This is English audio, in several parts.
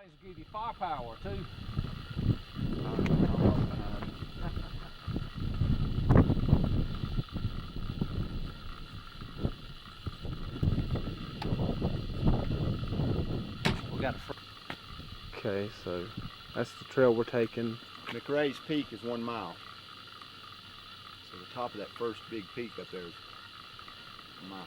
things will give you firepower too. We got a Okay, so that's the trail we're taking. MacRae's peak is 1 mile. So the top of that first big peak up there is a mile.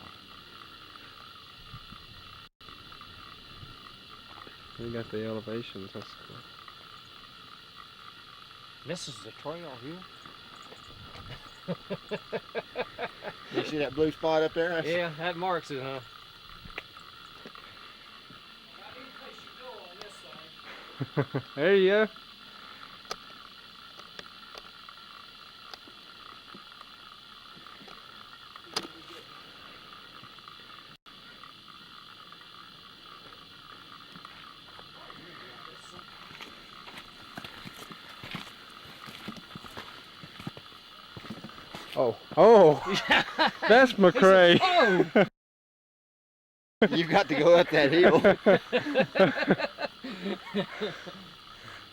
We got the elevations, that's cool. This is the trail here. You see that blue spot up there? Yeah, that marks it, huh? There you go. Oh, that's MacRae. Oh! You've got to go up that hill.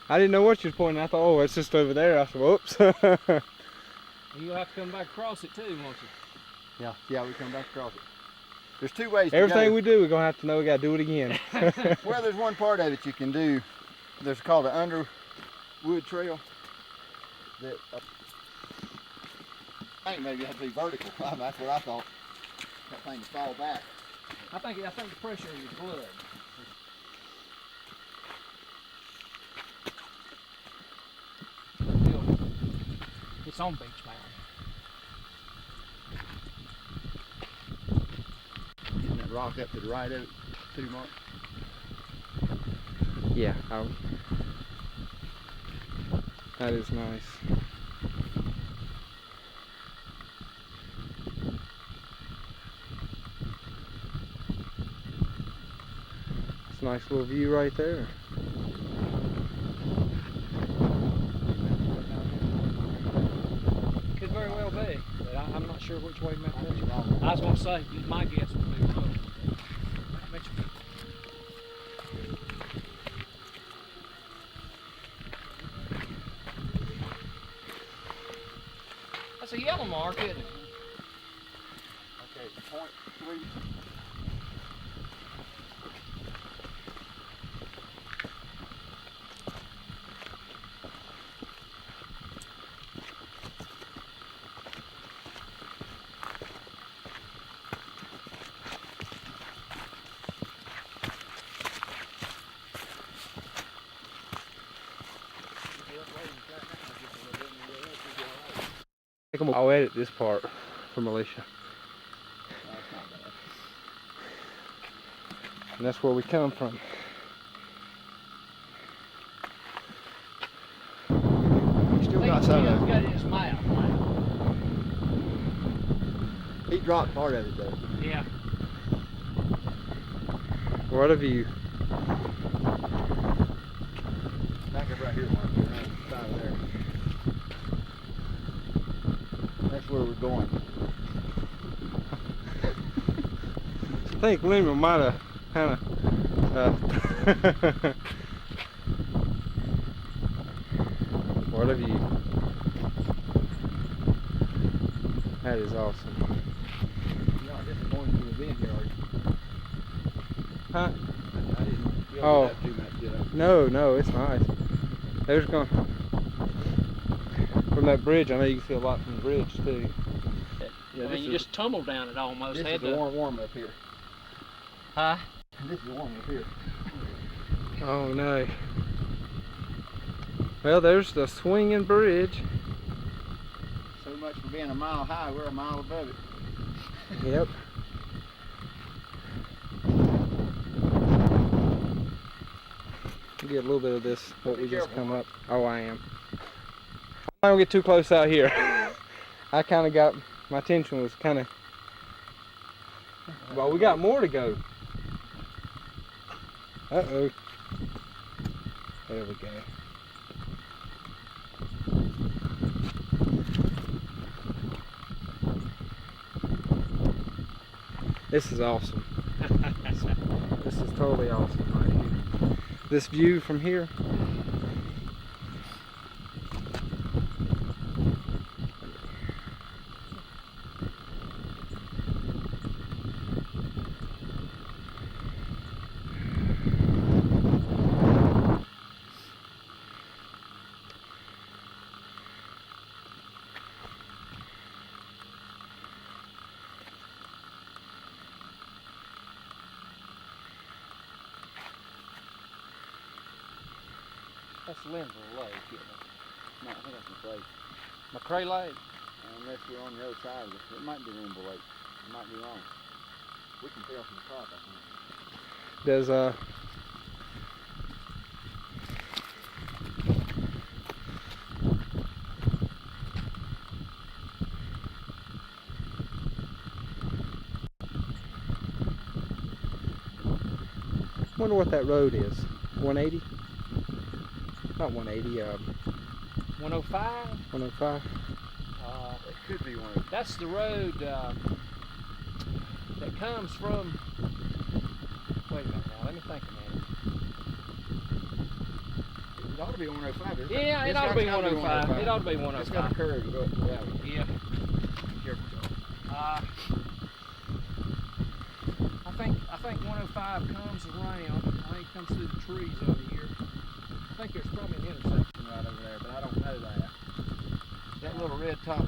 I didn't know what you was pointing at. I thought, oh, it's just over there. I said, whoops. You'll have to come back across it too, won't you? Yeah, we come back across it. There's 2 ways to Everything go. we do, we're going to have to know we got to do it again. Well, there's one part of it you can do. There's called the Underwood Trail. That I think maybe it has to be vertical. That's what I thought. That thing to fall back. I think the pressure of your blood. It's on Beach Mountain. Getting that rock up to the right of it, too, Mark. Yeah, that is nice. It's a nice little view right there. Could very well be, but I'm not sure which way Mount Mitchell. I was going to say, my guess would be wrong. Mount Mitchell. That's a yellow mark, isn't it? Okay, point 3. I'll edit this part for Militia. And that's where we come from. You still got some of it. Got his mouth. He dropped part of it though. Yeah. What a view. Back up right here, Mark. Around the side of there. That's where we're going. I think Lima might have kind of what a view. That is awesome. You're not disappointed you were being here, are you? Huh? I didn't build Oh. it up too much, did I? No, it's nice. There's going from that bridge. I know you can see a lot from the bridge too. Yeah, I mean, you just tumbled down it almost. This is the warm up here. Huh? This is warm up here. Oh no. Well, there's the swinging bridge. So much for being a mile high, we're a mile above it. Yep. Get a little bit of this, what we just come up. Oh, I am. I don't get too close out here. I kind of got, my attention was kind of, well, we got more to go. Uh-oh. There we go. This is awesome. This is totally awesome right here. this view from here. That's Linville Lake, isn't it? No, I think that's MacRae. MacRae Lake? Unless we're on the other side of it. It might be Linville Lake. I might be wrong. We can tell from the top, I think. There's wonder what that road is. 180? Not 180, 105? 105. It could be one of That's the road that comes from. Wait a minute now, let me think a minute. It ought to be 105. Isn't Yeah, it It's ought to be gotta 105. It ought to be It's got a 105. curve to go up the valley. Yeah. Careful, Joe. I think 105 comes around. I think it comes through the trees over here. I think there's probably an intersection right over there, but I don't know that. That little red top.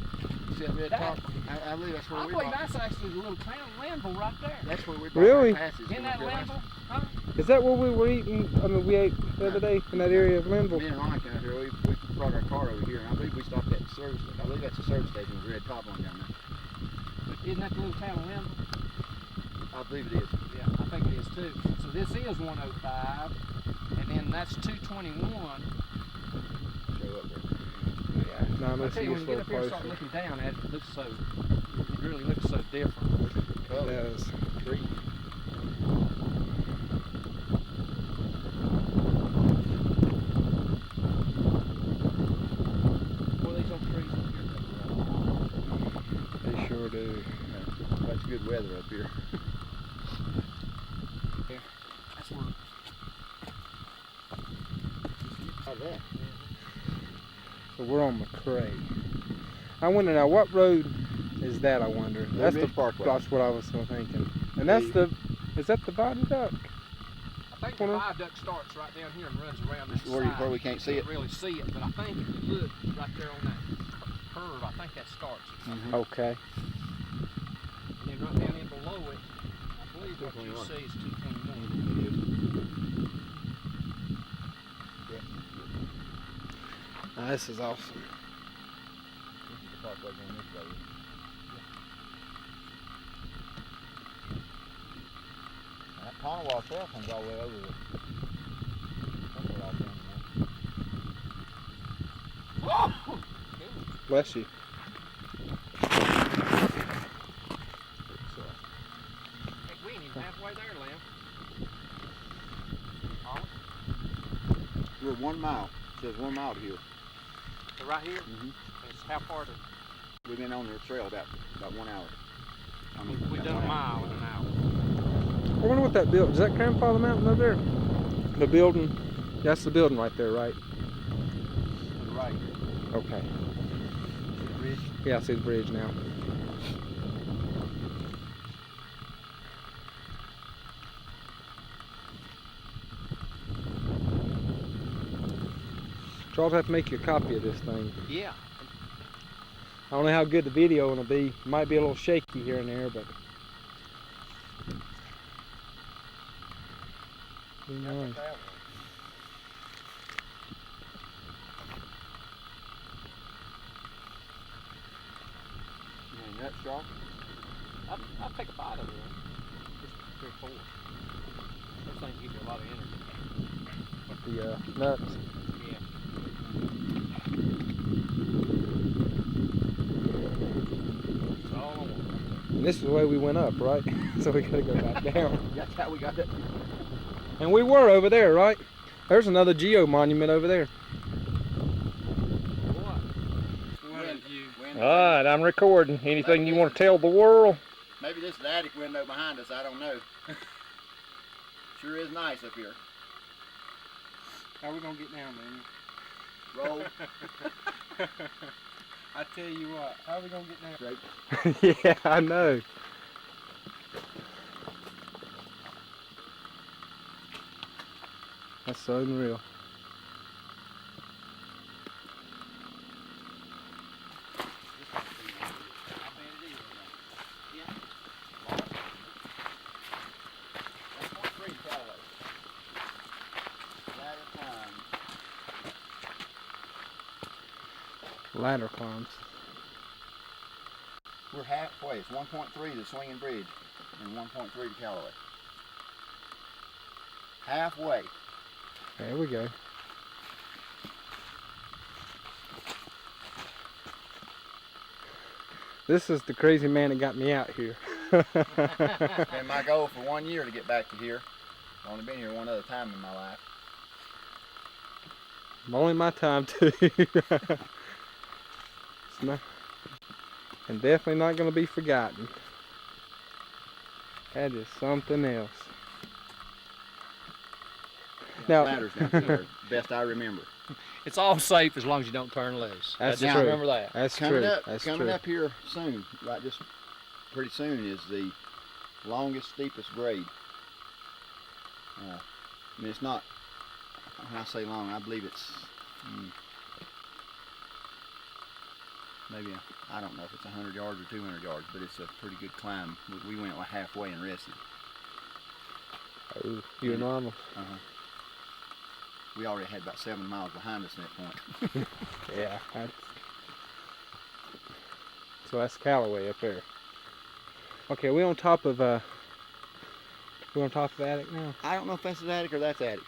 See that red top? I believe that's where I we believe bought. that's actually the little town of Linville right there. That's where we bought Really? our passes. Isn't that Linville? Huh? Is that where we were eating? I mean, we ate the other day in that area of Linville. Me and Ron came out here. We brought our car over here, and I believe we stopped at the service station. I believe that's a service station with a red top on down there. Isn't that the little town of Linville? I believe it is. Yeah, I think it is too. So this is 105, and then that's 221. Show up there. Yeah. No, I let's tell see you, this when you little get up here and start closer. looking down at it, it looks so, it really looks so different. Look at the It color. does. Tree. Boy, these old trees up here. They sure do. That's good weather up here. That's where. How about that? So we're on MacRae. I wonder now, what road is that? I wonder. That's Ridge the Parkway. That's what I was thinking. And that's the. Is that the viaduct? I think the viaduct starts right down here and runs around this Where, side. where we can't see it. Can't really see it, but I think if you look right there on that curve, I think that starts it. Okay. And then right down in below it, I believe what you 221. see is 221. This is awesome. That Calloway trail comes all the way over the. Bless you. Hey, we ain't even halfway there, Lim. Are we? We're 1 mile. It says 1 mile to here. So right here? Mhm. It's how far to? We've been on the trail about 1 hour. I mean, We've about done a 1 hour. mile in an hour. I wonder what that building is. That Grandfather Mountain over there? The building. That's the building right there, right? To the right. Okay. The bridge. Yeah, I see the bridge now. Charles, have to make you a copy of this thing. Yeah. I don't know how good the video will be. It might be a little shaky here and there, but. Be nice. You ain't that strong? I'll take a bite of it. Just 3 or 4. Those things give you a lot of energy. The nuts. Yeah. That's all I want. And this is the way we went up, right? So we gotta go back down. That's how we got that. And we were over there, right? There's another geo monument over there. What? View. Alright, I'm recording. Anything you want to tell the world? Maybe this is the attic window behind us. I don't know. Sure is nice up here. How we gonna get down there? Roll. I tell you what, how we gonna get down? Straight. Yeah, I know. That's so unreal. Ladder climbs. We're halfway. It's 1.3 to Swinging Bridge and 1.3 to Calloway. Halfway. There we go. This is the crazy man that got me out here. It's been my goal for 1 year to get back to here. I've only been here one other time in my life. Only my time too. It's not, and definitely not going to be forgotten. That is something else. Now, Ladders down there, best I remember. It's all safe as long as you don't turn loose. That's Just true. remember that. That's Coming true. up, That's coming true. up here soon, right? Just pretty soon is the longest, steepest grade. I mean, it's not. When I say long, I believe it's maybe I don't know if it's 100 yards or 200 yards, but it's a pretty good climb. We went like halfway and rested. Oh, you and Mama. We already had about 7 miles behind us at that point. Yeah. So that's Calloway up there. Okay, we on top of we on top of Attic now. I don't know if that's Attic or that's Attic.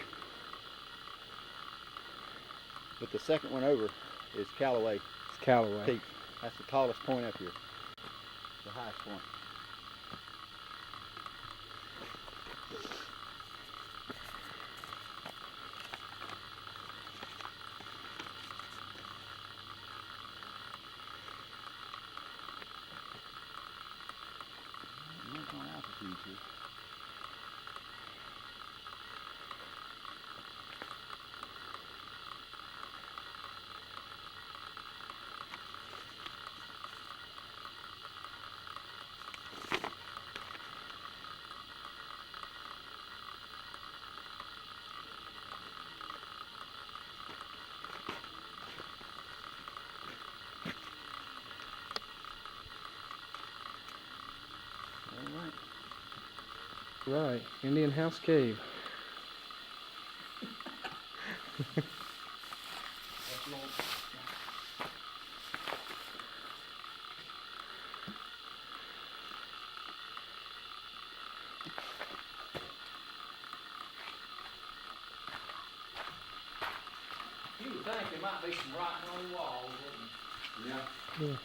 But the second one over is Calloway It's Calloway. Peak. That's the tallest point up here. The highest point. It's on altitude here. Right, Indian House Cave. You would think there might be some writing on the walls, wouldn't you? Yeah. Yeah.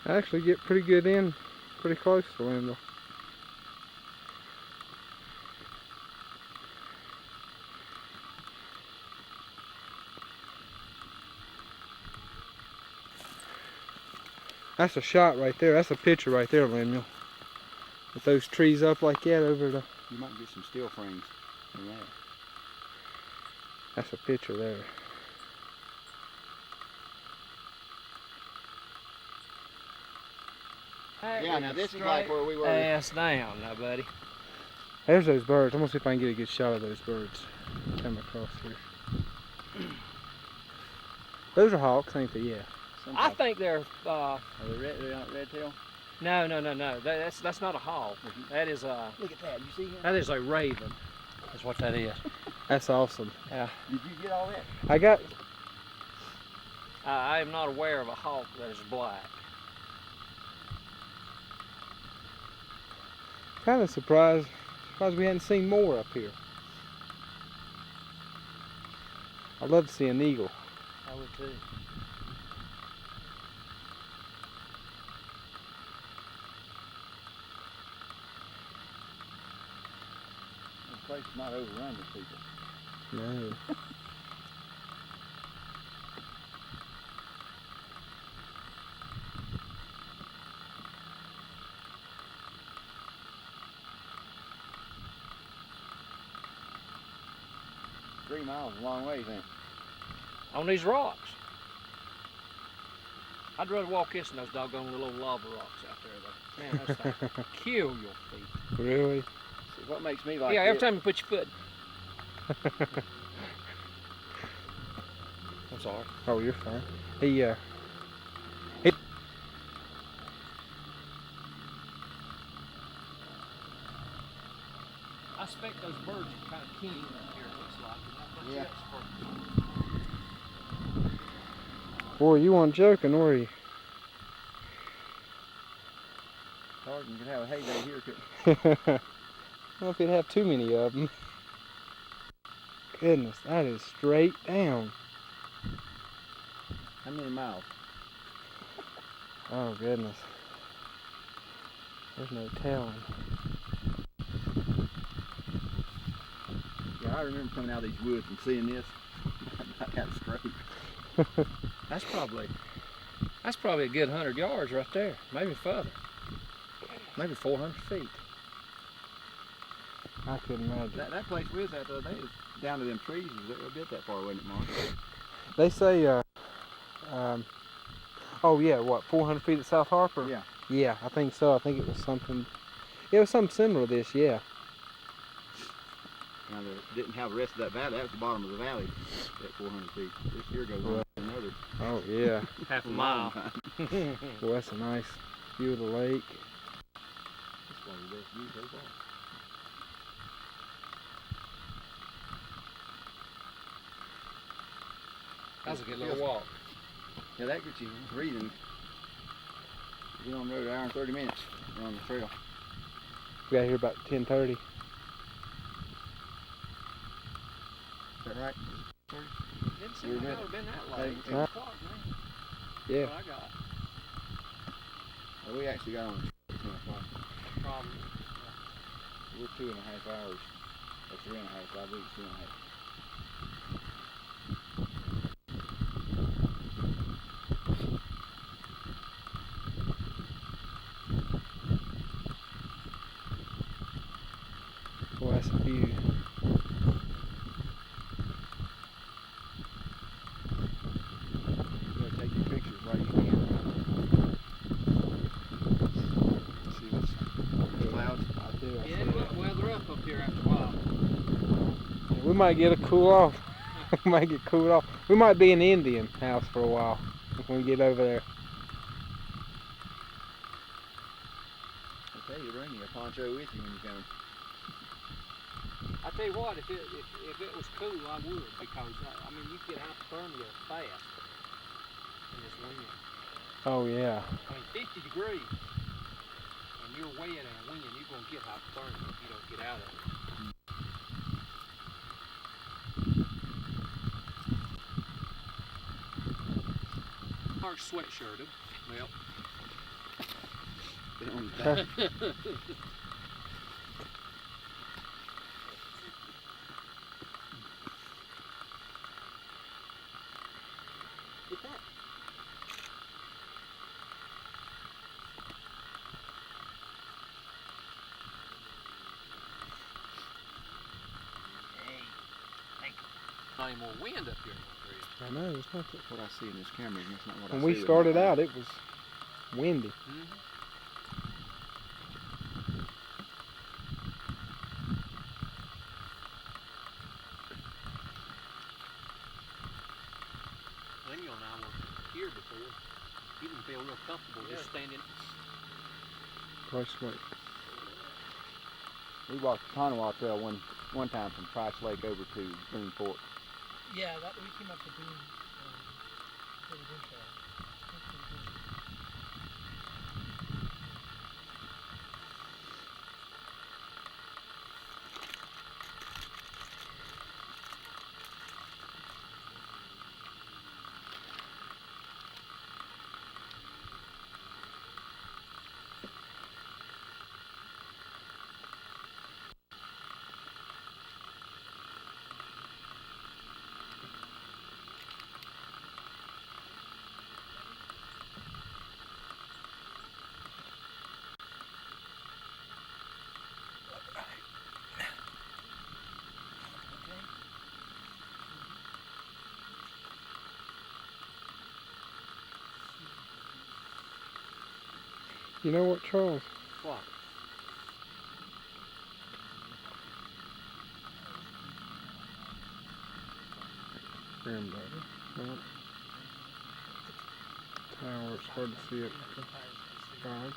I actually get pretty good in, pretty close to Wendell. That's a shot right there. That's a picture right there, Lemuel. With those trees up like that over the... You might get some steel frames in there. That's a picture there. Yeah, now this is like where we were. Ass down now, buddy. There's those birds. I'm gonna see if I can get a good shot of those birds. Come across here. Those are hawks, ain't they? Yeah. I think they're, Are they red? They're not red tail? no. That's not a hawk. That is a, Look at that. You see him? that is a raven. That's what that is. That's awesome. Yeah. Did you get all that? I got I am not aware of a hawk that is black. Kind of surprised we hadn't seen more up here. I'd love to see an eagle. I would too. The place is not overrun with people. No. Three miles is a long ways, ain't it? On these rocks. I'd rather walk this than those doggone little lava rocks out there, though. Man, those things kill your feet. Really? See, what makes me like Yeah, every it, time you put your foot. I'm sorry. Oh, you're fine. I expect those birds are kind of keen up here, it looks like. Not much Yeah. else for Boy, you weren't joking, were you? hard, you can have a heyday here. Couldn't I don't know if you'd have too many of them. Goodness, that is straight down. How many miles? Oh, goodness. There's no telling. Yeah, I remember coming out of these woods and seeing this. About that straight. That's probably a good 100 yards right there, maybe further. Maybe 400 feet. I couldn't imagine. That place we was at the other day is down to them trees. It was a bit that far, wasn't it, Mark? They say, oh yeah, what, 400 feet at South Harper? Yeah. Yeah, I think so. I think it was something similar to this, yeah. Now, they didn't have the rest of that valley. That was the bottom of the valley at 400 feet. This here goes on to another. Oh, yeah. Half a mile. Well, that's a nice view of the lake. That's one of the best views so far. That was a good little walk. Yeah, that gets you breathing. You get on the road an hour and 30 minutes on the trail. We got here about 10:30. Is that right? Didn't seem like it would have been that late. Hey, 10 o'clock, man. Yeah. That's what I got. Well, we actually got on at 10 o'clock. Probably. We're 2.5 hours. Or 3.5. I believe it's 2.5. Boy, that's a view. You gotta take your pictures while you can. See what's the clouds? I do. Yeah, it might weather up here after a while. We might get a cool off. We might get cooled off. We might be in the Indian house for a while when we get over there. Okay, you bring your poncho with you when you come. I tell you what, if it was cool, I would, because I mean you get hypothermia fast in this wind. Oh yeah. I mean 50 degrees, and you're wet in a wind, you're gonna get hypothermia if you don't get out of it. Our sweatshirt, well. Been on the back. Get that. Not any more wind up here. I know. It's not That's what I see in this camera, and that's not what I when see we with started my out, eyes. it was windy. Lemuel and I were here before. He didn't feel real comfortable just standing. Price Lake. We walked the Conawa Trail one time from Price Lake over to Boone Fort. Yeah, we came up to Boone. You know what, Charles? What? Granddaughter. Well, tower, it's hard to see it. Fog.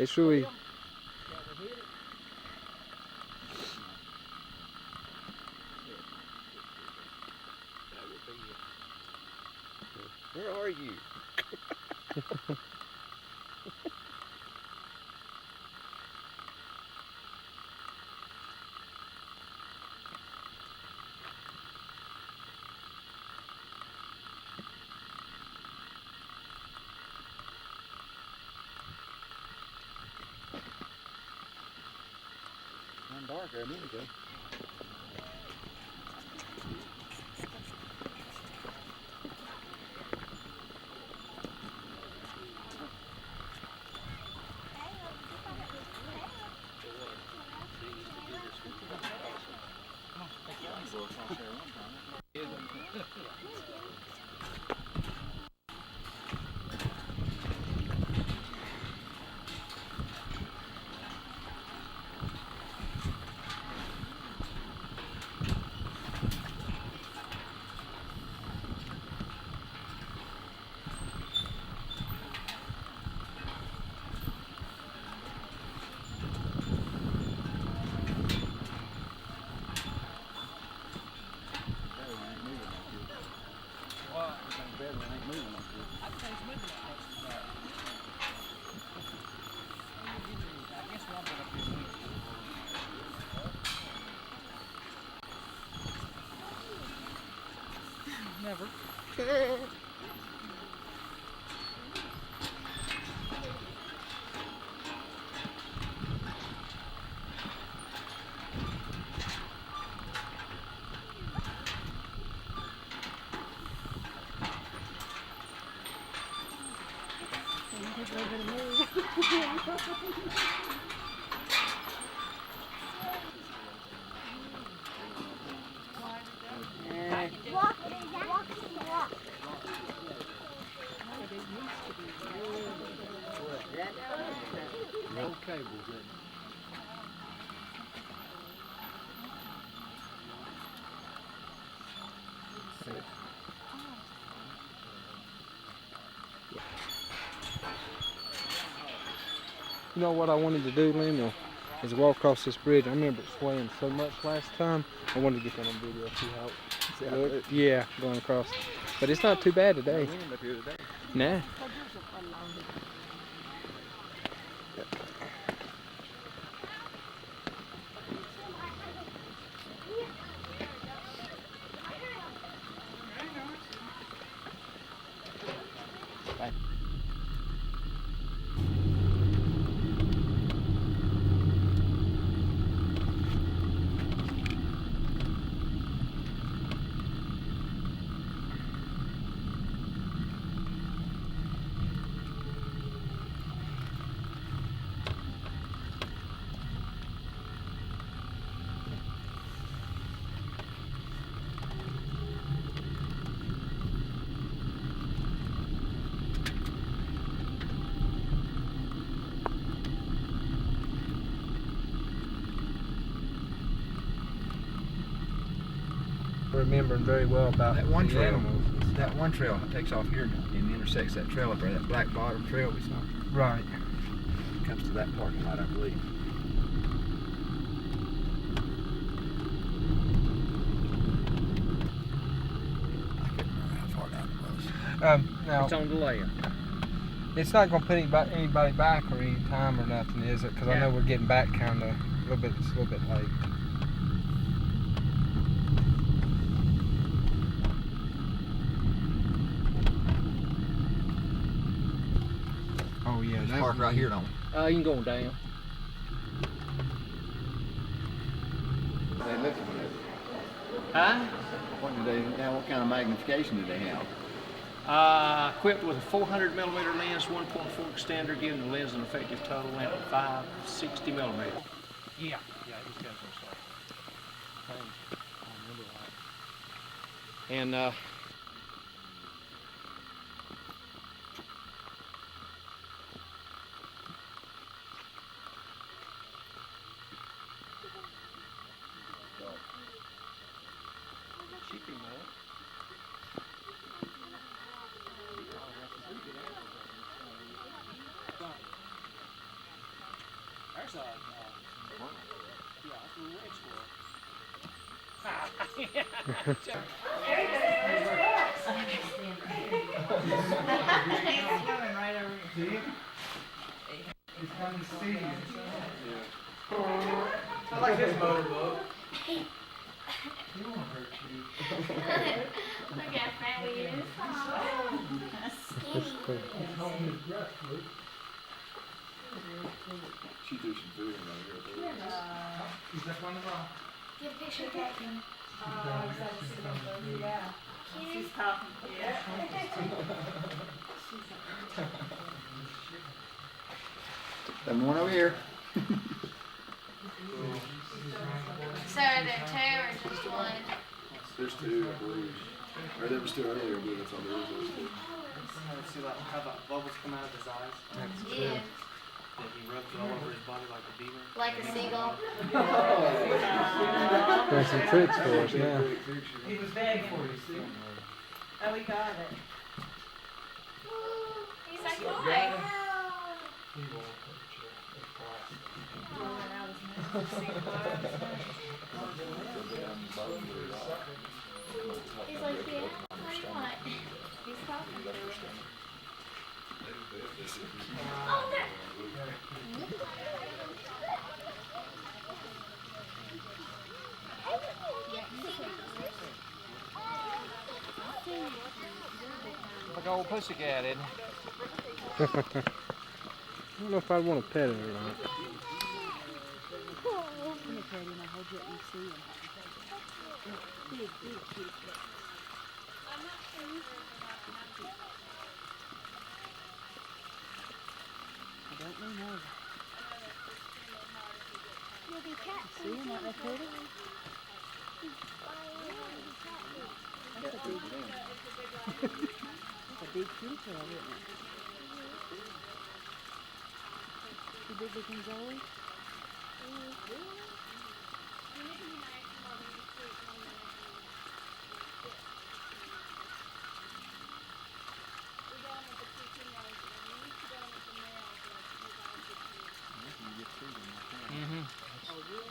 It's really, Where are you? I'm dark there a minute ago. Never. No cables in. you know what I wanted to do, Lynn, is walk across this bridge. I remember it swaying so much last time. I wanted to get that on video, see how it looked. Yeah, going across. But it's not too bad today. No wind up here today. Nah. remembering very well about That one the trail. animals. That one trail takes off here and intersects that trail up there, that black bottom trail we saw. Right. Comes to that parking lot, I believe. I couldn't remember how far down it was. Now, It's on the layer. it's not going to put anybody back or any time or nothing, is it? Because I know we're getting back kind of a little bit late. Oh yeah, Just that park right here, don't we? You can go on down. They looking at it. Huh? What kind of magnification do they have? Equipped with a 400 millimeter lens, 1.4 extender, giving the lens an effective total length of 560 millimeters. Yeah, it just goes on so. I remember right. And sheepy mud. There's a yeah, that's a red squirrel. Swimming right over here. He's coming to see you. I like this motorboat. He won't hurt you. Look how fat he is. He's holding his breath, Luke. She threw some food in right here. Is that one of them? Get a picture of Captain. Yeah. She's talking. Yeah. There's one over here. So are there two or just one? There's two, I believe. Or there was two earlier, but that's all there is. See like how the bubbles come out of his eyes? Yeah. That he rubs all over his body like a beaver. Like a seagull. Got some tricks for us now. He was begging for you, see? Oh, we got it. He's like, why? He won't hurt you. It's He's like, yeah, what? He's talking. Oh, no. Like old pussycat, isn't it? I don't know if I'd want to pet it or not.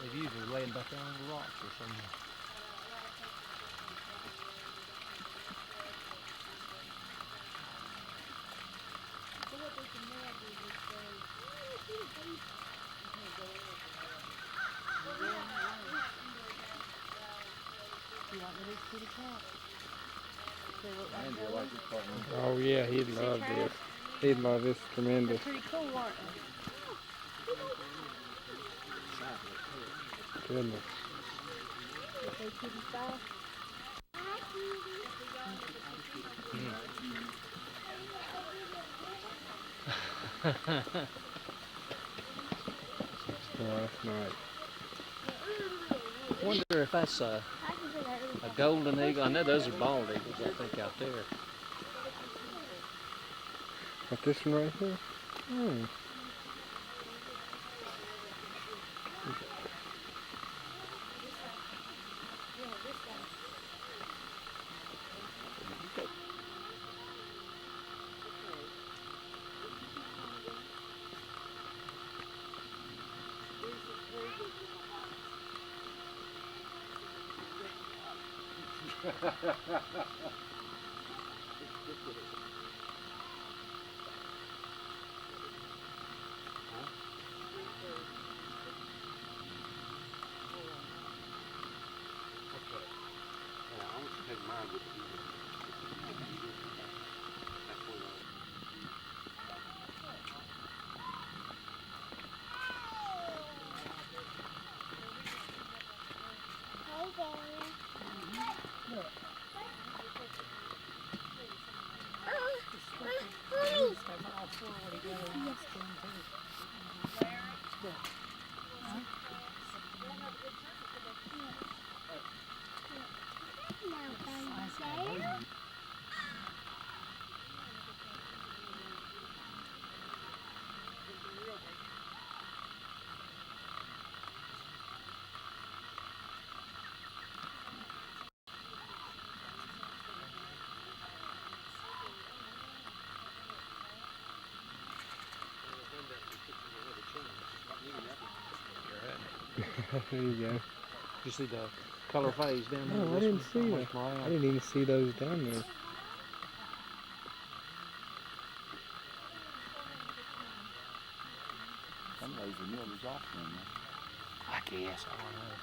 They're usually laying back there on the rocks or something. Oh yeah, he'd love this. He'd love this. Tremendous. Pretty cool, aren't Goodness. Last night. I wonder if that's a golden eagle. I know those are bald eagles, I think, out there. Like this one right here? Hmm. There you go. Did you see the color phase down there? Oh, I didn't see that. I didn't even see those down there. Some days the mill is off from there. I guess. I don't know.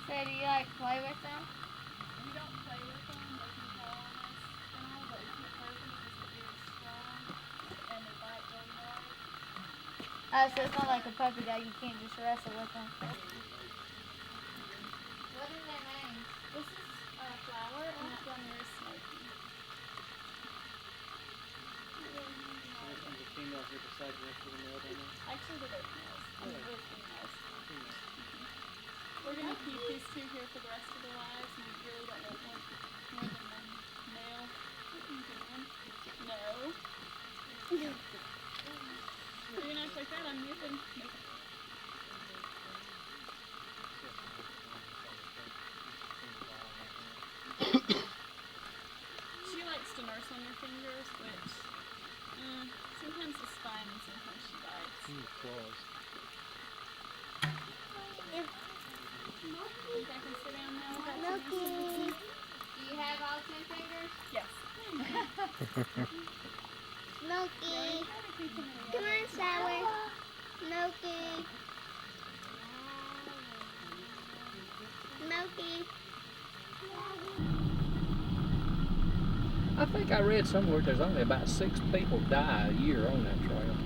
So do you like play with them? We don't play with them. They can crawl on us and all, but if you hurt them because they're very strong and they bite really hard. Oh, so it's not like a puppy dog. You can't just wrestle with them. What are their names? This is Flower and that down there is Smoky. The females are beside the rest of the male down there. Actually, they're both males. They're both females. We're gonna keep these two here for the rest of their lives, and we really don't want more than one male. No. You're gonna act like that, I'm muted. She likes to nurse on your fingers, which sometimes it's fine and sometimes she bites. Claws. Think I can sit down now without Milky. you? Do you have all 10 fingers? Yes. Milky. Come on, Sour. Milky. Milky. I think I read somewhere there's only about 6 people die a year on that trail.